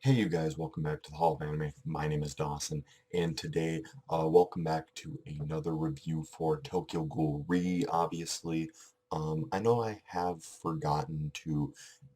Hey you guys, welcome back to the Hall of Anime. My name is Dawson, and today, welcome back to another review for Tokyo Ghoul Re, obviously. I know I have forgotten to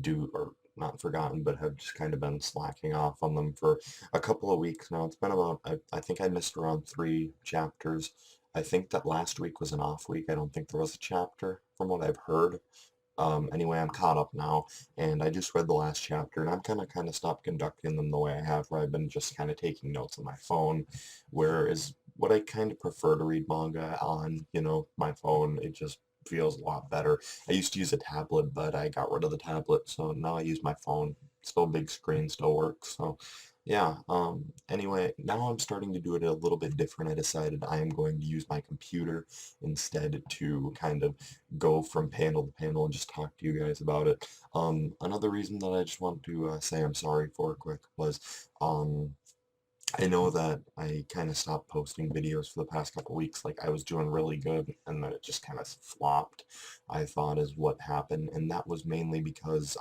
do, or not forgotten, but have just kind of been slacking off on them for a couple of weeks now. It's been about, I think I missed around 3 chapters. I think that last week was an off week. I don't think there was a chapter, from what I've heard. Anyway, I'm caught up now, and I just read the last chapter, and I'm kind of stopped conducting them the way I have, where I've been just kind of taking notes on my phone, whereas what I kind of prefer to read manga on, my phone, it just feels a lot better. I used to use a tablet, but I got rid of the tablet, so now I use my phone. Still big screen, still works, so yeah, anyway, now I'm starting to do it a little bit different. I decided I am going to use my computer instead to kind of go from panel to panel and just talk to you guys about it. Another reason that I just want to say I'm sorry for quick was I know that I kind of stopped posting videos for the past couple weeks. Like I was doing really good and then it just kind of flopped, I thought is what happened. And that was mainly because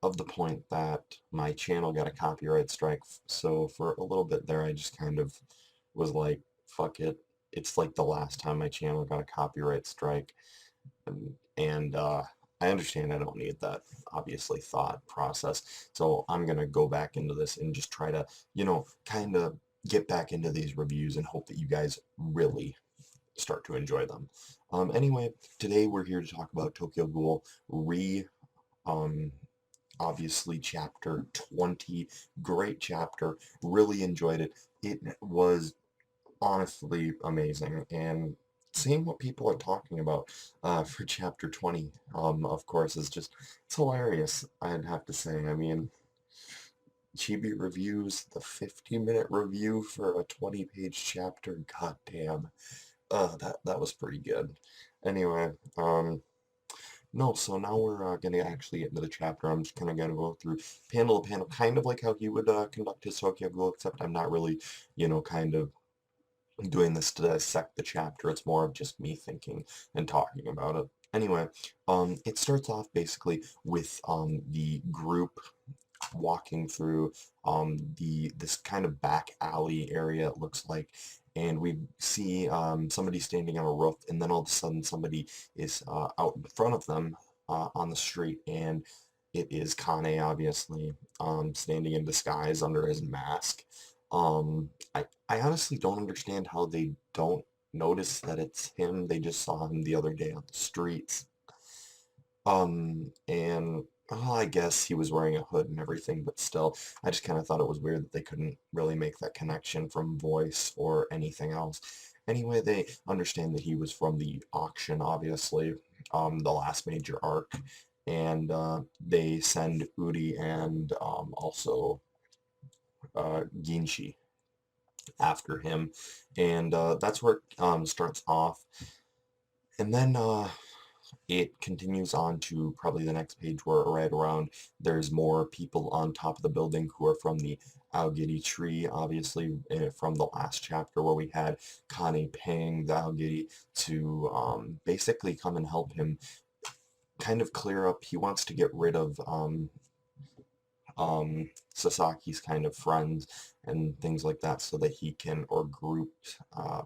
of the point that my channel got a copyright strike. So for a little bit there, I just kind of was like, fuck it. It's like the last time my channel got a copyright strike. And I understand I don't need that, obviously, thought process. So I'm going to go back into this and just try to, kind of get back into these reviews and hope that you guys really start to enjoy them. Anyway, today we're here to talk about Tokyo Ghoul um, obviously chapter 20. Great chapter. Really enjoyed it. It was honestly amazing. And seeing what people are talking about for chapter 20, of course, is just, it's hilarious, I'd have to say. I mean, Chibi reviews, the 50-minute review for a 20-page chapter, goddamn. That was pretty good. Anyway, no, so now we're going to actually get into the chapter. I'm just kind of going to go through panel to panel, kind of like how he would conduct his Tokyo Ghoul, except I'm not really, kind of doing this to dissect the chapter. It's more of just me thinking and talking about it. Anyway, it starts off basically with the group walking through this kind of back alley area, it looks like, and we see somebody standing on a roof, and then all of a sudden somebody is out in front of them on the street, and it is Kane, obviously, standing in disguise under his mask. I honestly don't understand how they don't notice that it's him. They just saw him the other day on the streets. And I guess he was wearing a hood and everything, but still, I just kind of thought it was weird that they couldn't really make that connection from voice or anything else. Anyway, they understand that he was from the auction, obviously, the last major arc, and they send Uri and also Ginshi after him, and that's where it starts off. And then it continues on to probably the next page where right around there's more people on top of the building who are from the Aogiri tree, obviously from the last chapter where we had Kane paying the Aogiri to basically come and help him kind of clear up. He wants to get rid of Sasaki's kind of friends and things like that so that he can, or group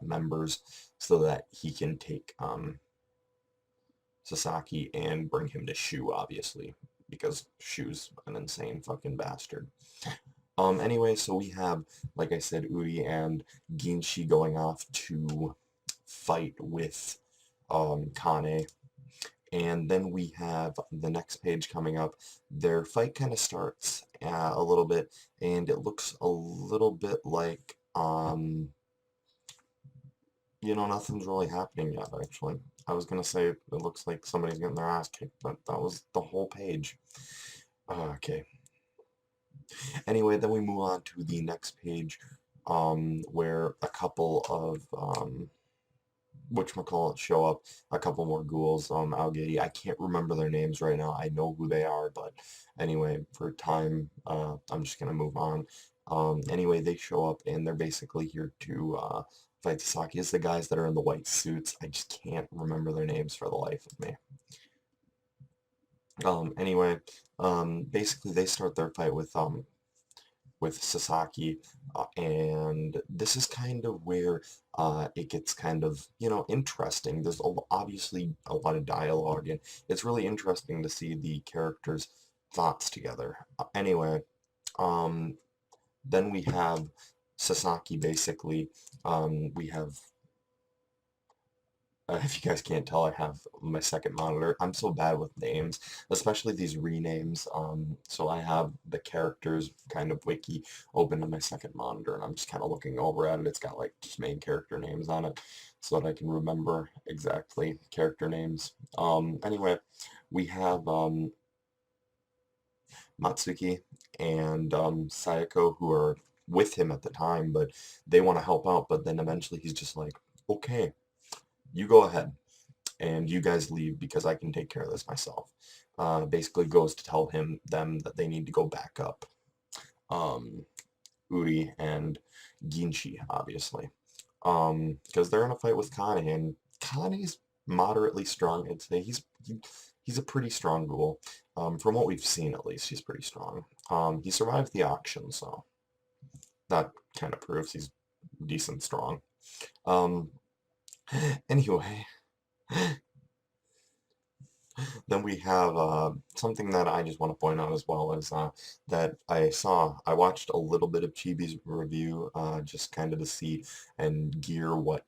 members, so that he can take Sasaki and bring him to Shu, obviously, because Shu's an insane fucking bastard. Anyway, so we have, like I said, Uri and Ginshi going off to fight with Kane, and then we have the next page coming up. Their fight kind of starts a little bit, and it looks a little bit like, nothing's really happening yet, actually. I was gonna say it looks like somebody's getting their ass kicked, but that was the whole page. Okay. Anyway, then we move on to the next page, where a couple of, whatchamacallit show up, a couple more ghouls, Algady. I can't remember their names right now. I know who they are, but anyway, for time, I'm just gonna move on. Anyway, they show up and they're basically here to fight Sasaki. It's the guys that are in the white suits. I just can't remember their names for the life of me. Anyway, basically they start their fight with Sasaki, and this is kind of where it gets kind of, interesting. There's obviously a lot of dialogue, and it's really interesting to see the characters' thoughts together. Anyway, um, then we have Sasaki basically. We have if you guys can't tell, I have my second monitor. I'm so bad with names, especially these renames. So I have the characters kind of wiki open on my second monitor, and I'm just kind of looking over at it. It's got like just main character names on it, so that I can remember exactly character names. Anyway, we have Matsuki and Sayako who are with him at the time, but they want to help out. But then eventually he's just like, okay, you go ahead and you guys leave because I can take care of this myself. Basically goes to tell them that they need to go back up. Um, Uri and Ginshi, obviously. Because they're in a fight with Kane, and Kane's moderately strong. I'd say he's a pretty strong ghoul. From what we've seen, at least, he's pretty strong. He survived the auction, so that kind of proves he's decent strong. Um, anyway, then we have something that I just want to point out as well is that I watched a little bit of Chibi's review just kind of to see and gear what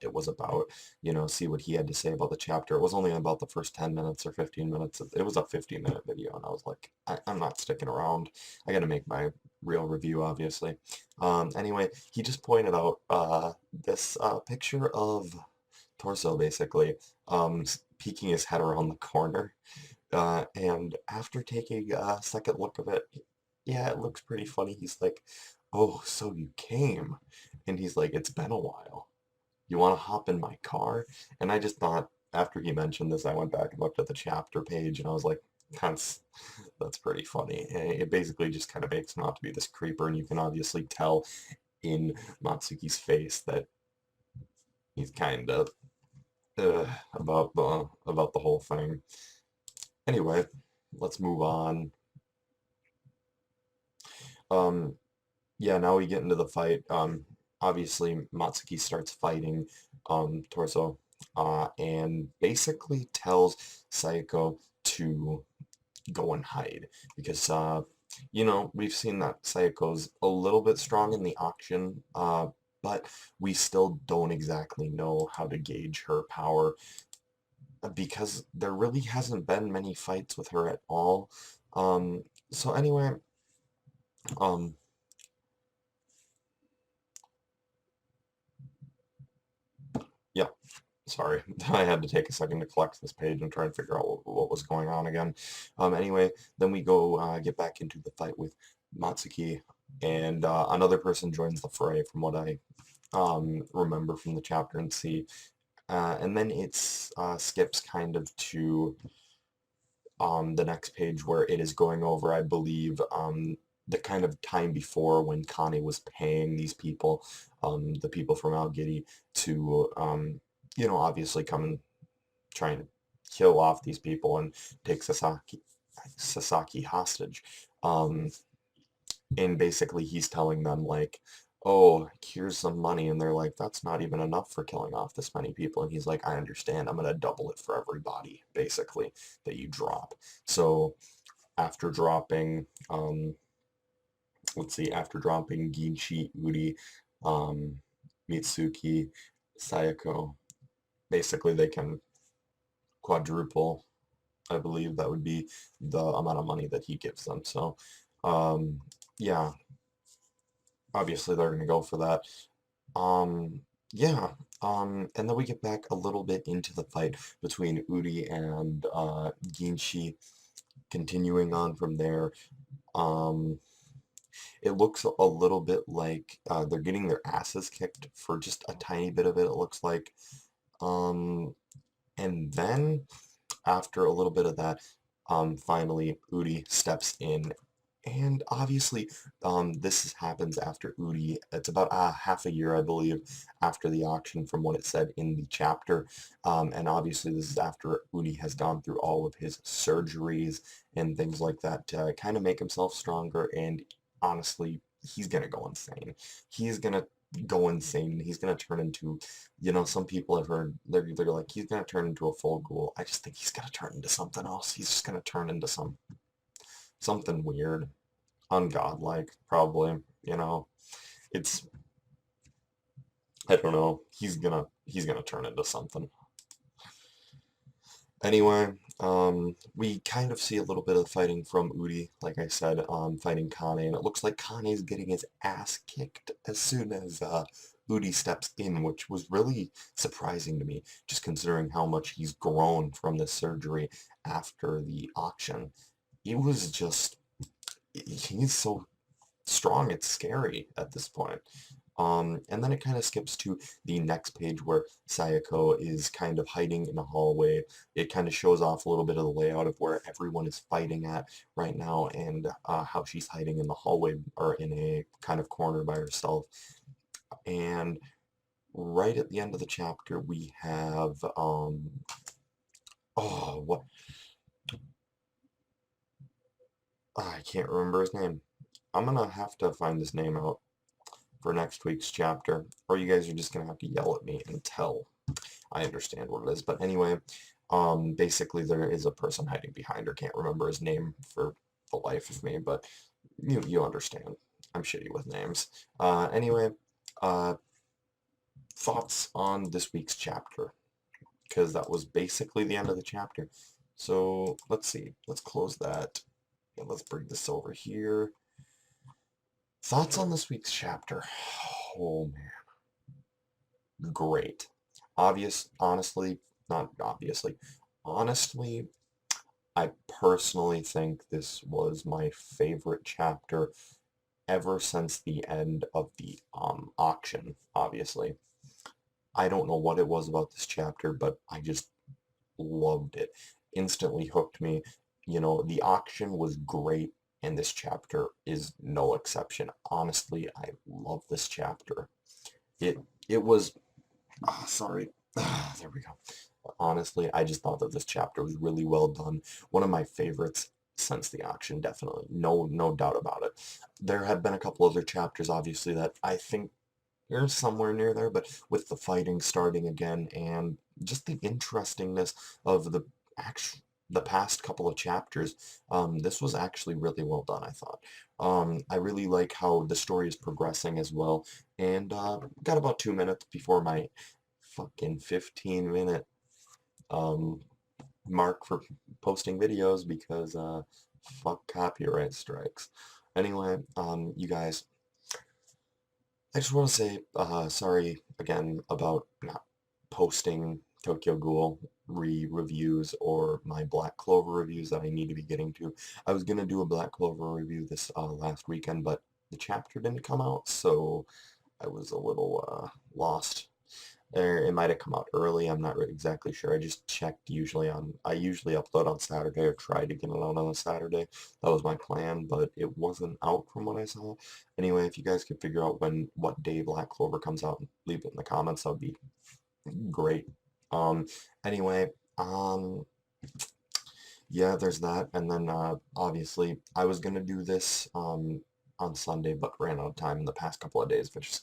it was about, see what he had to say about the chapter. It was only about the first 10 minutes or 15 minutes. It was a 15-minute video, and I was like, I'm not sticking around. I got to make my real review, obviously. Anyway, he just pointed out this picture of Torso, basically, peeking his head around the corner. And after taking a second look of it, yeah, it looks pretty funny. He's like, "Oh, so you came?" And he's like, "It's been a while. You want to hop in my car?" And I just thought, after he mentioned this, I went back and looked at the chapter page, and I was like, "That's that's pretty funny." And it basically just kind of makes him out to be this creeper, and you can obviously tell in Matsuki's face that he's kind of about the whole thing. Anyway, let's move on. Um, yeah, now we get into the fight. Obviously, Matsuki starts fighting Torso, and basically tells Sayako to go and hide because we've seen that Sayako's a little bit strong in the auction, but we still don't exactly know how to gauge her power because there really hasn't been many fights with her at all. So anyway, um, yeah, sorry. I had to take a second to collect this page and try and figure out what was going on again. Anyway, then we go get back into the fight with Matsuki, and another person joins the fray from what I remember from the chapter and see. And then it's skips kind of to the next page where it is going over, I believe, the kind of time before when Kane was paying these people, the people from Algiddy, to, obviously come and try and kill off these people and take Sasaki hostage. Um, and basically he's telling them like, oh, here's some money, and they're like, that's not even enough for killing off this many people, and he's like, I understand, I'm gonna double it for everybody basically that you drop. So after dropping let's see, after dropping Ginshi, Uri, um, Mitsuki, Sayako, basically they can quadruple, I believe that would be the amount of money that he gives them. So um, yeah, obviously they're gonna go for that. Um, yeah, and then we get back a little bit into the fight between Uri and Ginshi, continuing on from there. Um, it looks a little bit like they're getting their asses kicked for just a tiny bit of it, it looks like. Um, and then after a little bit of that, finally Uri steps in And obviously, happens after Udi. It's about half a year, I believe, after the auction from what it said in the chapter. And obviously, this is after Udi has gone through all of his surgeries and things like that to kind of make himself stronger. And honestly, he's going to go insane. He's going to go insane. He's going to turn into, some people have heard, they're like, he's going to turn into a full ghoul. I just think he's going to turn into something else. He's just going to turn into something weird, ungodlike, probably, it's, I don't know, he's gonna turn into something. Anyway, we kind of see a little bit of fighting from Udi, like I said, fighting Kane, and it looks like Kane's getting his ass kicked as soon as Udi steps in, which was really surprising to me, just considering how much he's grown from this surgery after the auction. It was just, he's so strong, it's scary at this point. And then it kind of skips to the next page where Sayako is kind of hiding in a hallway. It kind of shows off a little bit of the layout of where everyone is fighting at right now and how she's hiding in the hallway or in a kind of corner by herself. And right at the end of the chapter, we have, oh, what? I can't remember his name. I'm gonna have to find his name out for next week's chapter, or you guys are just gonna have to yell at me until I understand what it is. But anyway, basically there is a person hiding behind her. Can't remember his name for the life of me, but you understand. I'm shitty with names. Anyway, uh, thoughts on this week's chapter, because that was basically the end of the chapter. So let's see. Let's close that. And let's bring this over here. Thoughts on this week's chapter. Oh man, great. Not obviously, honestly, I personally think this was my favorite chapter ever since the end of the auction, obviously. I don't know what it was about this chapter, but I just loved it. Instantly hooked me. The auction was great, and this chapter is no exception. Honestly, I love this chapter. It it was sorry. There we go. Honestly, I just thought that this chapter was really well done. One of my favorites since the auction, definitely. No doubt about it. There have been a couple other chapters, obviously, that I think are somewhere near there, but with the fighting starting again and just the interestingness of the past couple of chapters, this was actually really well done, I thought. I really like how the story is progressing as well, and got about 2 minutes before my fucking 15-minute um, mark for posting videos because fuck copyright strikes. Anyway, you guys, I just want to say sorry again about not posting Tokyo Ghoul reviews or my Black Clover reviews that I need to be getting to. I was going to do a Black Clover review this last weekend, but the chapter didn't come out, so I was a little lost. Or it might have come out early. I'm not exactly sure. I just checked I usually upload on Saturday or try to get it out on a Saturday. That was my plan, but it wasn't out from what I saw. Anyway, if you guys could figure out what day Black Clover comes out and leave it in the comments, that would be great. Um, anyway, yeah, there's that. And then obviously I was gonna do this on Sunday, but ran out of time in the past couple of days, which has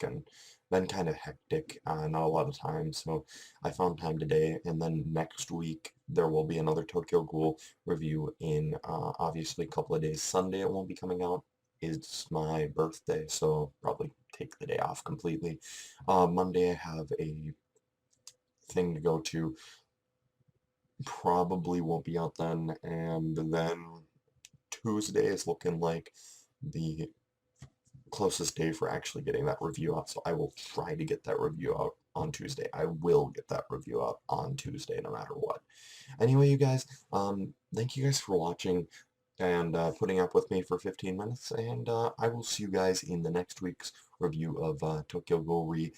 been kind of hectic, not a lot of time. So I found time today, and then next week there will be another Tokyo Ghoul review in obviously a couple of days. Sunday it won't be coming out. It's my birthday, so probably take the day off completely. Monday I have a thing to go to, probably won't be out then, and then Tuesday is looking like the closest day for actually getting that review out, so I will try to get that review out on Tuesday. I will get that review out on Tuesday no matter what. Anyway, you guys, thank you guys for watching and putting up with me for 15 minutes, and I will see you guys in the next week's review of Tokyo Ghoul Re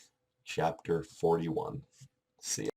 Chapter 41. See ya.